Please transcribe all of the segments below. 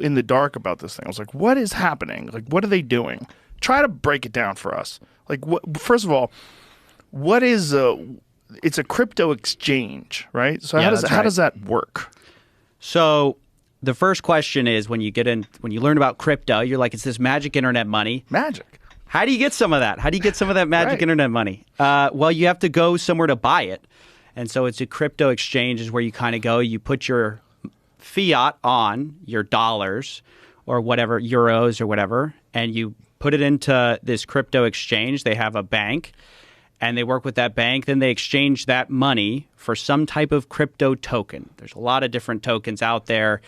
in the dark about this thing. I was like, what is happening? Like, what are they doing? Try to break it down for us. Like, first of all, what is it's a crypto exchange, right? So how does that work? So the first question is when you learn about crypto, you're like, it's this magic internet money. Magic. How do you get some of that? How do you get some of that magic internet money? Well, you have to go somewhere to buy it. And so it's a crypto exchange is where you kind of go, you put your fiat on, your dollars or whatever, euros or whatever, and you put it into this crypto exchange. They have a bank and they work with that bank. Then they exchange that money for some type of crypto token. There's a lot of different tokens out there.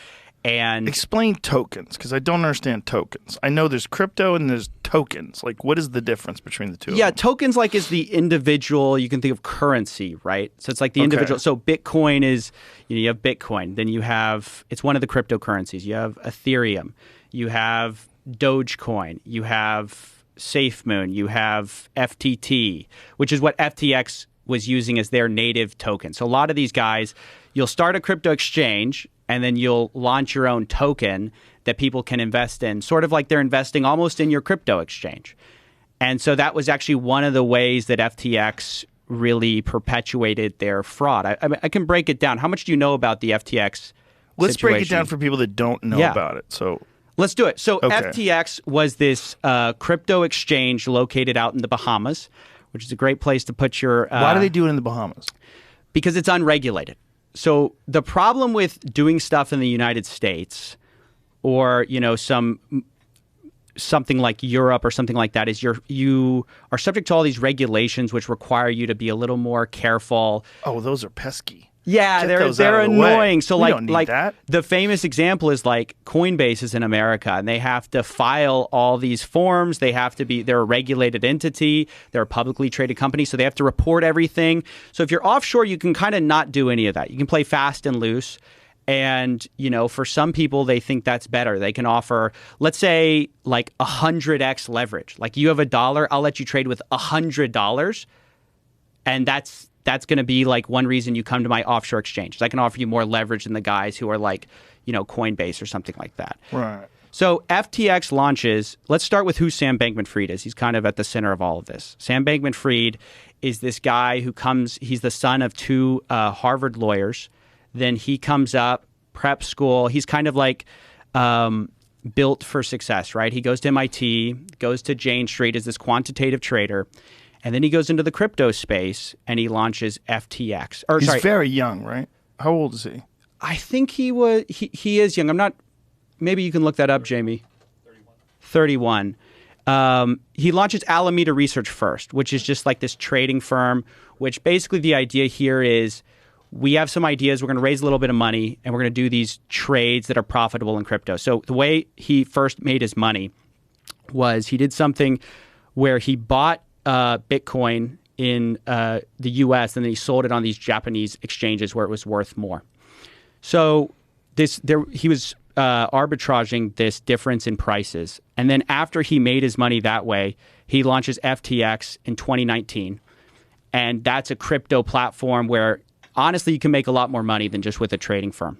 And explain tokens, because I don't understand tokens. I know there's crypto and there's tokens. Like, what is the difference between the two? Yeah, tokens like is the individual. You can think of currency, right? So it's like the individual. So Bitcoin is, you have Bitcoin. Then you have, it's one of the cryptocurrencies. You have Ethereum. You have Dogecoin. You have SafeMoon. You have FTT, which is what FTX was using as their native token. So a lot of these guys, you'll start a crypto exchange and then you'll launch your own token that people can invest in, sort of like they're investing almost in your crypto exchange. And so that was actually one of the ways that FTX really perpetuated their fraud. I can break it down. How much do you know about the FTX Let's situation? break it down for people that don't know about it. So let's do it. So FTX was this crypto exchange located out in the Bahamas, which is a great place to put your... Why do they do it in the Bahamas? Because it's unregulated. So the problem with doing stuff in the United States or, something like Europe or something like that is you are subject to all these regulations which require you to be a little more careful. Oh, those are pesky. Yeah, they're annoying. So we don't need that. The famous example is like Coinbase is in America and they have to file all these forms. They're a regulated entity. They're a publicly traded company. So they have to report everything. So if you're offshore, you can kind of not do any of that. You can play fast and loose. And, for some people, they think that's better. They can offer, let's say, like 100x leverage. Like you have $1, I'll let you trade with $100. And that's going to be like one reason you come to my offshore exchange. I can offer you more leverage than the guys who are like, Coinbase or something like that. Right. So FTX launches. Let's start with who Sam Bankman-Fried is. He's kind of at the center of all of this. Sam Bankman-Fried is this guy who he's the son of two Harvard lawyers. Then he comes up, prep school. He's kind of like built for success, right? He goes to MIT, goes to Jane Street as this quantitative trader. And then he goes into the crypto space and he launches FTX. He's very young, right? How old is he? I think he is young. I'm not, maybe you can look that up, Jamie. 31. He launches Alameda Research first, which is just like this trading firm, which basically the idea here is we have some ideas, we're going to raise a little bit of money and we're going to do these trades that are profitable in crypto. So the way he first made his money was he did something where he bought Bitcoin in the U.S. and then he sold it on these Japanese exchanges where it was worth more. So he was arbitraging this difference in prices. And then after he made his money that way, he launches FTX in 2019. And that's a crypto platform where honestly you can make a lot more money than just with a trading firm.